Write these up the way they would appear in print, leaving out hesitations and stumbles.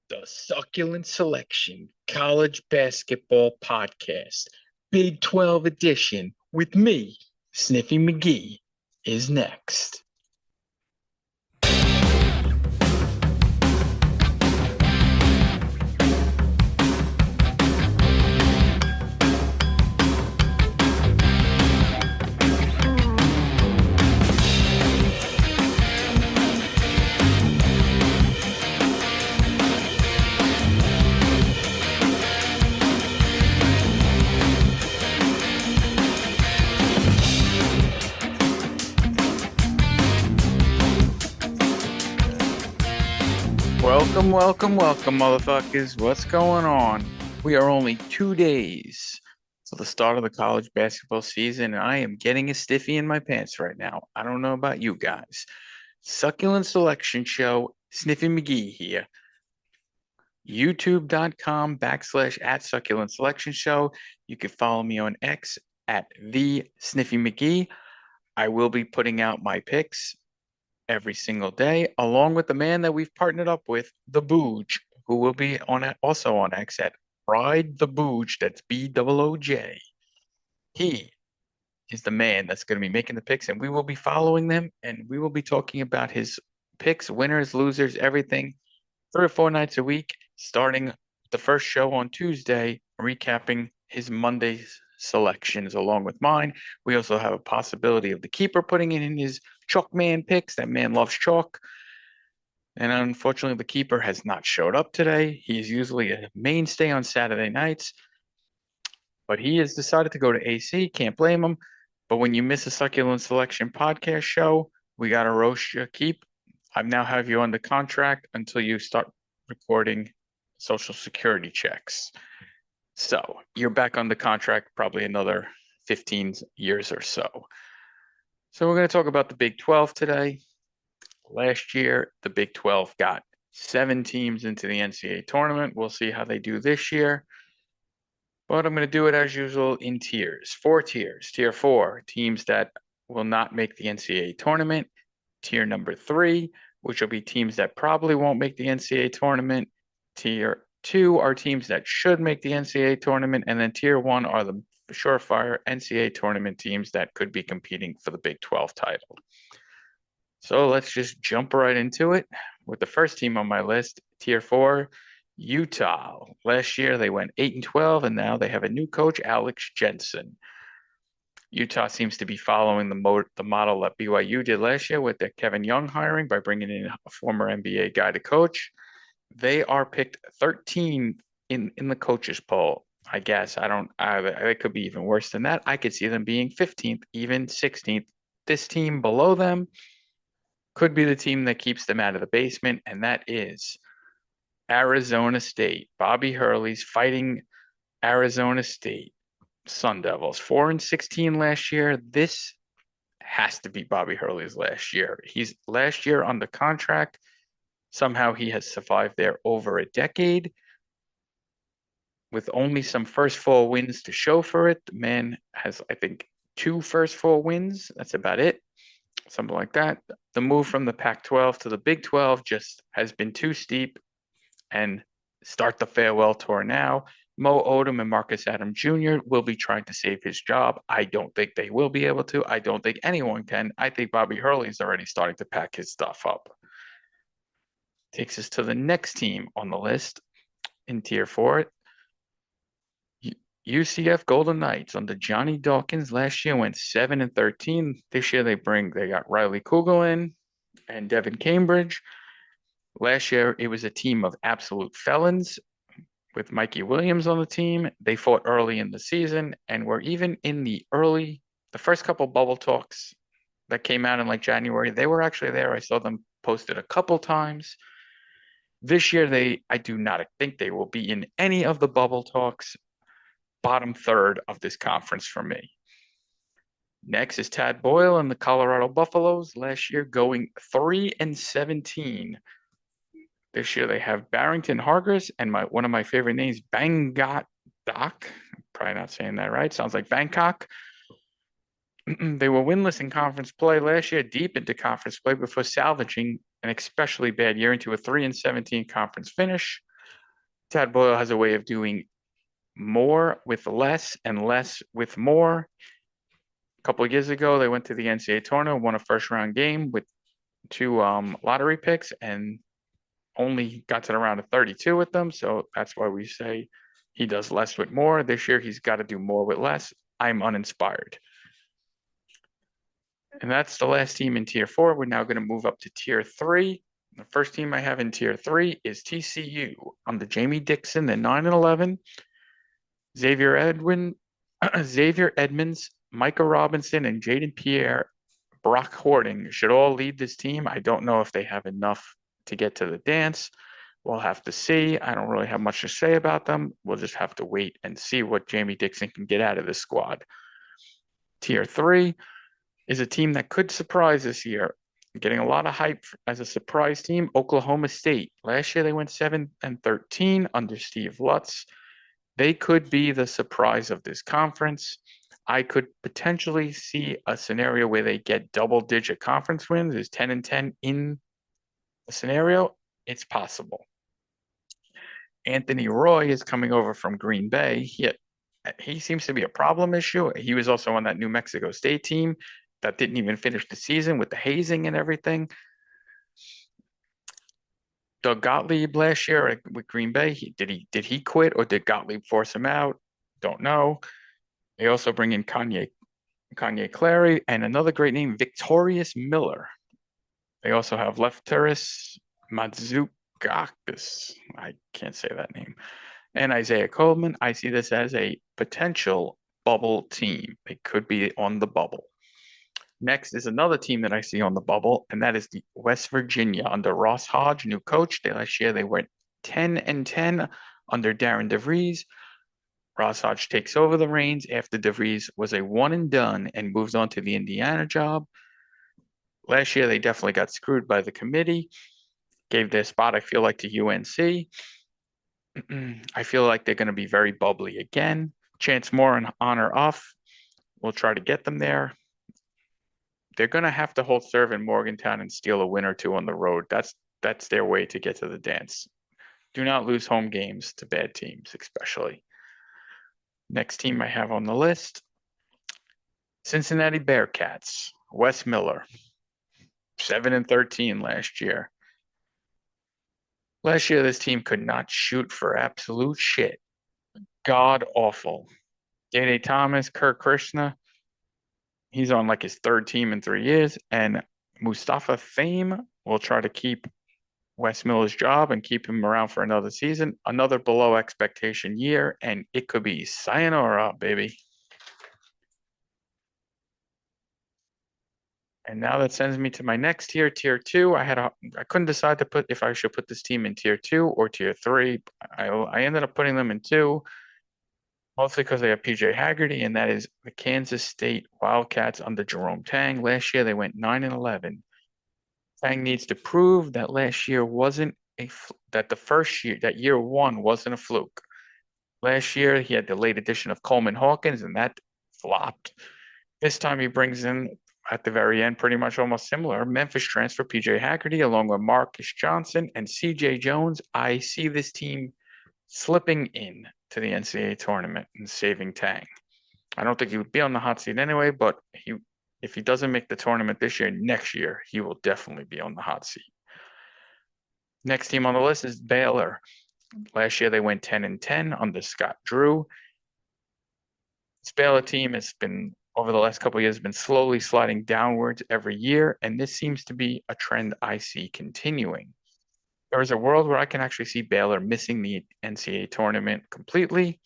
The Succulent Selection College Basketball Podcast, Big 12 edition, with me, Sniffy McGee, is next. Welcome, motherfuckers. What's going on? We are only 2 days to the start of the college basketball season, and I am getting a stiffy in my pants right now. I don't know about you guys. Succulent Selection Show, Sniffy McGee here. YouTube.com/@ Succulent Selection Show. You can follow me on X at the Sniffy McGee. I will be putting out my picks every single day, along with the man that we've partnered up with, the Booge, who will be also on X at Ride the Booge. That's BOOJ. He is the man that's going to be making the picks, and we will be following them, and we will be talking about his picks, winners, losers, everything, 3 or 4 nights a week, starting the first show on Tuesday, recapping his Monday's selections along with mine. We also have a possibility of the keeper putting it in his chalk man picks. That man loves chalk. And unfortunately, the keeper has not showed up today. He is usually a mainstay on Saturday nights, but he has decided to go to AC. Can't blame him. But when you miss a Succulent Selection podcast show, we got to roast you. I now have you under contract until you start recording Social Security checks. So you're back on the contract probably another 15 years or so. So we're going to talk about the Big 12 today. Last year, the Big 12 got 7 teams into the NCAA tournament. We'll see how they do this year. But I'm going to do it as usual in tiers. 4 tiers. Tier 4, teams that will not make the NCAA tournament. Tier number 3, which will be teams that probably won't make the NCAA tournament. Tier 2 are teams that should make the NCAA tournament. And then Tier 1 are the surefire NCAA tournament teams that could be competing for the Big 12 title. So let's just jump right into it with the first team on my list, Tier 4, Utah. Last year they went 8-12, and now they have a new coach, Alex Jensen. Utah seems to be following the model that BYU did last year with their Kevin Young hiring by bringing in a former NBA guy to coach. They are picked 13th in the coaches poll. I guess it could be even worse than that. I could see them being 15th, even 16th. This team below them could be the team that keeps them out of the basement, and that is Arizona State. Bobby Hurley's fighting Arizona State Sun Devils. 4-16 last year. This has to be Bobby Hurley's last year. He's last year under contract. Somehow he has survived there over a decade with only some first 4 wins to show for it. The man has, I think, 2 first 4 wins. That's about it. Something like that. The move from the Pac-12 to the Big 12 just has been too steep, and start the farewell tour now. Mo Odom and Marcus Adam Jr. will be trying to save his job. I don't think they will be able to. I don't think anyone can. I think Bobby Hurley is already starting to pack his stuff up. Takes us to the next team on the list in Tier 4. UCF Golden Knights under Johnny Dawkins last year went 7-13. This year they got Riley Kugelin and Devin Cambridge. Last year it was a team of absolute felons with Mikey Williams on the team. They fought early in the season and were even in the first couple bubble talks that came out in like January. They were actually there. I saw them posted a couple times. This year I do not think they will be in any of the bubble talks. Bottom third of this conference for me. Next is Tad Boyle and the Colorado Buffaloes. Last year going 3-17. This year they have Barrington Hargis and one of my favorite names, Bangot Doc. Probably not saying that right. Sounds like Bangkok. They were winless in conference play last year, deep into conference play before salvaging an especially bad year into a 3-17 conference finish. Tad Boyle has a way of doing more with less and less with more. A couple of years ago, they went to the NCAA tournament, won a first round game with two lottery picks, and only got to the round of 32 with them. So that's why we say he does less with more. This year, he's got to do more with less. I'm uninspired. And that's the last team in tier four. We're now going to move up to tier three. The first team I have in tier three is TCU under Jamie Dixon, the 9-11. Xavier Edwin, Xavier Edmonds, Micah Robinson, and Jaden Pierre Brock Hording should all lead this team. I don't know if they have enough to get to the dance. We'll have to see. I don't really have much to say about them. We'll just have to wait and see what Jamie Dixon can get out of this squad. Tier three is a team that could surprise this year. Getting a lot of hype as a surprise team, Oklahoma State. Last year they went 7-13 under Steve Lutz. They could be the surprise of this conference. I could potentially see a scenario where they get double-digit conference wins. Is 10-10 in a scenario? It's possible. Anthony Roy is coming over from Green Bay. He seems to be a problem issue. He was also on that New Mexico State team that didn't even finish the season with the hazing and everything. Doug Gottlieb last year with Green Bay, did he quit or did Gottlieb force him out? Don't know. They also bring in Kanye Clary and another great name, Victorious Miller. They also have Lefteris Matsukakis. I can't say that name. And Isaiah Coleman. I see this as a potential bubble team. They could be on the bubble. Next is another team that I see on the bubble, and that is the West Virginia under Ross Hodge, new coach. Last year they went 10-10 under Darren DeVries. Ross Hodge takes over the reins after DeVries was a one and done and moves on to the Indiana job. Last year they definitely got screwed by the committee. Gave their spot, I feel like, to UNC. I feel like they're going to be very bubbly again. Chance Moore on or off. We'll try to get them there. They're going to have to hold serve in Morgantown and steal a win or two on the road. That's their way to get to the dance. Do not lose home games to bad teams, especially. Next team I have on the list, Cincinnati Bearcats. Wes Miller, 7-13 last year. Last year, this team could not shoot for absolute shit. God awful. Dede Thomas, Kirk Krishna, he's on like his third team in 3 years, and Mustafa Fame will try to keep Wes Miller's job and keep him around for another season, another below expectation year, and it could be sayonara, baby. And now that sends me to my next tier, tier two. I couldn't decide to put if I should put this team in tier two or tier three. I ended up putting them in two, mostly because they have PJ Haggerty, and that is the Kansas State Wildcats under Jerome Tang. Last year they went 9-11. Tang needs to prove that last year wasn't that the first year, that year one wasn't a fluke. Last year he had the late addition of Coleman Hawkins, and that flopped. This time he brings in at the very end, pretty much almost similar. Memphis transfer PJ Haggerty along with Marcus Johnson and CJ Jones. I see this team slipping in to the NCAA tournament and saving Tang. I don't think he would be on the hot seat anyway, but if he doesn't make the tournament this year, next year, he will definitely be on the hot seat. Next team on the list is Baylor. Last year they went 10-10 under Scott Drew. This Baylor team has been, over the last couple of years, been slowly sliding downwards every year, and this seems to be a trend I see continuing. There is a world where I can actually see Baylor missing the NCAA tournament completely.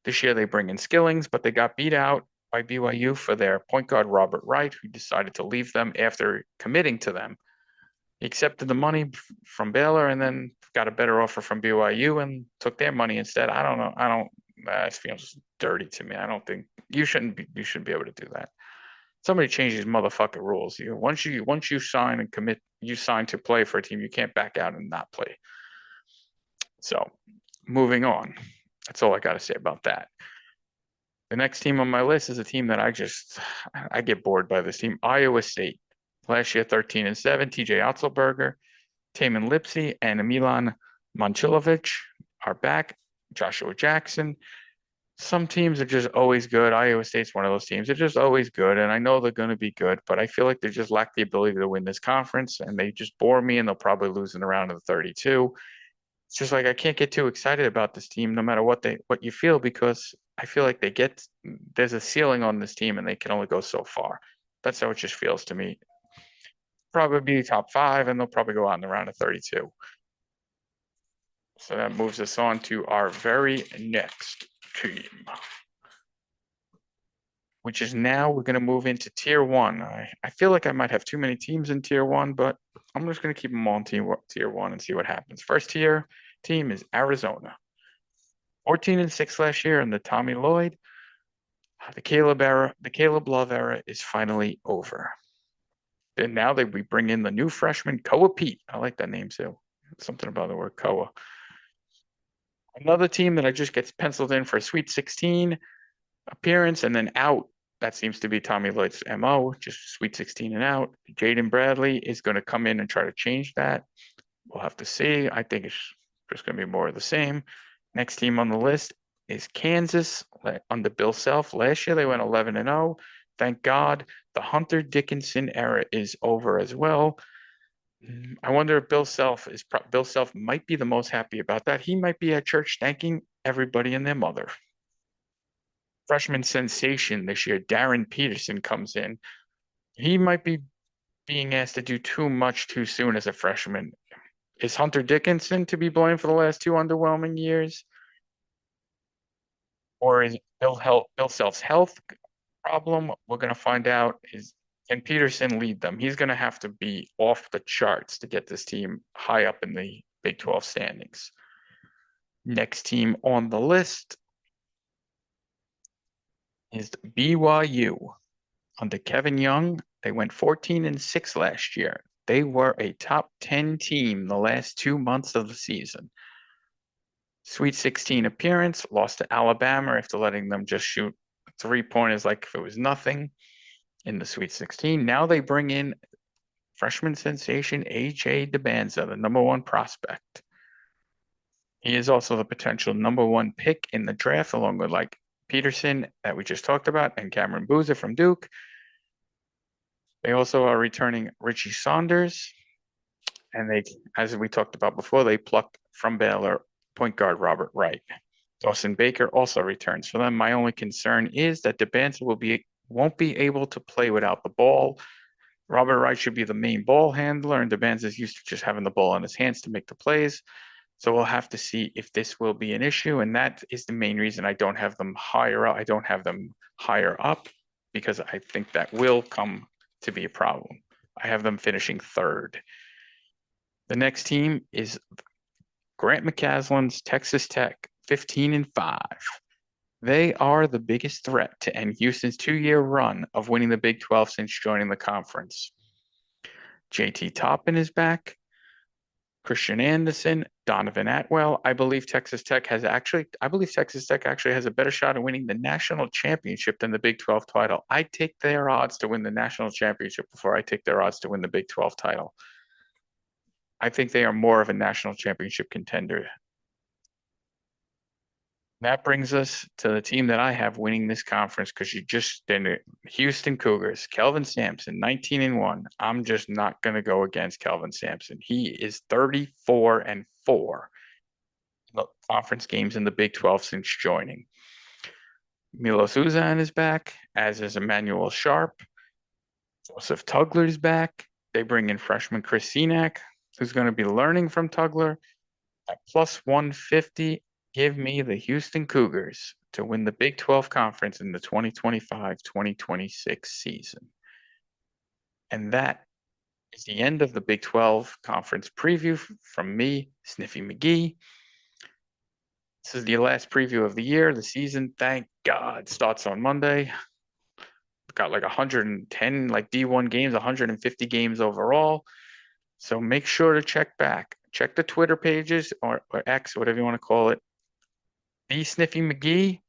This year they bring in Skillings, but they got beat out by BYU for their point guard Robert Wright, who decided to leave them after committing to them. He accepted the money from Baylor and then got a better offer from BYU and took their money instead. I don't know. It feels dirty to me. I don't think you shouldn't be able to do that. Somebody change these motherfucking rules. Once you sign and commit, you sign to play for a team, you can't back out and not play. So, moving on. That's all I got to say about that. The next team on my list is a team that I get bored by this team, Iowa State. Last year, 13-7, TJ Otzelberger, Taman Lipsy, and Milan Momcilovic. are back. Joshua Jackson. Some teams are just always good. Iowa State's one of those teams. They're just always good, and I know they're going to be good, but I feel like they just lack the ability to win this conference, and they just bore me, and they'll probably lose in the round of the 32. It's just like I can't get too excited about this team, no matter what you feel, because I feel like there's a ceiling on this team, and they can only go so far. That's how it just feels to me. Probably be top five, and they'll probably go out in the round of 32. So that moves us on to our very next team, which is now we're going to move into tier one. I feel like I might have too many teams in tier one, but I'm just going to keep them all in tier one and see what happens. First tier team is Arizona. 14-6 last year in the Tommy Lloyd. The Caleb Love era is finally over. And now we bring in the new freshman, Koa Pete. I like that name too. Something about the word Koa. Another team that I just gets penciled in for a Sweet 16 appearance and then out. That seems to be Tommy Lloyd's MO, just Sweet 16 and out. Jaden Bradley is going to come in and try to change that. We'll have to see. I think it's just going to be more of the same. Next team on the list is Kansas under Bill Self. Last year they went 11-0. Thank God the Hunter Dickinson era is over as well. I wonder if Bill Self might be the most happy about that. He might be at church thanking everybody and their mother. Freshman sensation this year, Darren Peterson comes in. He might be being asked to do too much too soon as a freshman. Is Hunter Dickinson to be blamed for the last two underwhelming years? Or is Bill Self's health problem? We're going to find out. Can Peterson lead them? He's going to have to be off the charts to get this team high up in the Big 12 standings. Next team on the list is BYU. Under Kevin Young, they went 14-6 last year. They were a top 10 team the last 2 months of the season. Sweet 16 appearance, lost to Alabama after letting them just shoot 3-pointers like if it was nothing in the Sweet 16. Now they bring in freshman sensation A.J. DeBanza, the number one prospect. He is also the potential number one pick in the draft, along with like Peterson that we just talked about and Cameron Boozer from Duke. They also are returning Richie Saunders, and as we talked about before, they plucked from Baylor point guard Robert Wright. Dawson Baker also returns for them. My only concern is that DeBanza won't be able to play without the ball. Robert Wright should be the main ball handler, and DeBanza is used to just having the ball in his hands to make the plays. So we'll have to see if this will be an issue, and that is the main reason I don't have them higher up. I don't have them higher up because I think that will come to be a problem. I have them finishing third. The next team is Grant McCaslin's Texas Tech, 15-5. They are the biggest threat to end Houston's 2-year run of winning the Big 12 since joining the conference. JT Toppin is back. Christian Anderson, Donovan Atwell. I believe Texas Tech actually has a better shot at winning the national championship than the Big 12 title. I take their odds to win the national championship before I take their odds to win the Big 12 title. I think they are more of a national championship contender. That brings us to the team that I have winning this conference because you just did it. Houston Cougars, Kelvin Sampson, 19-1. I'm just not going to go against Kelvin Sampson. He is 34-4 in the conference games in the Big 12 since joining. Milos Uzan is back, as is Emmanuel Sharp. Joseph Tugler's back. They bring in freshman Chris Senack, who's going to be learning from Tugler. At plus 150, give me the Houston Cougars to win the Big 12 Conference in the 2025-2026 season. And that is the end of the Big 12 Conference preview from me, Sniffy McGee. This is the last preview of the year. The season, thank God, starts on Monday. Got like 110 like D1 games, 150 games overall. So make sure to check back. Check the Twitter pages or X, whatever you want to call it. The Sniffy McGee. You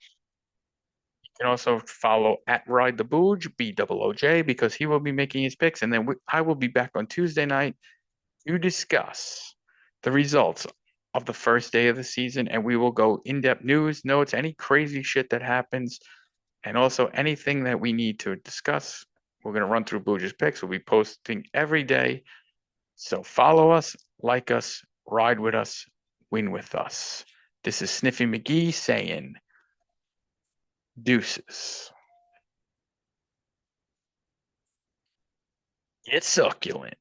can also follow at Ride the Booge, BOOJ, because he will be making his picks. And then I will be back on Tuesday night to discuss the results of the first day of the season, and we will go in-depth news, notes, any crazy shit that happens, and also anything that we need to discuss. We're going to run through Booger's picks. We'll be posting every day. So follow us, like us, ride with us, win with us. This is Sniffy McGee saying deuces. It's succulent.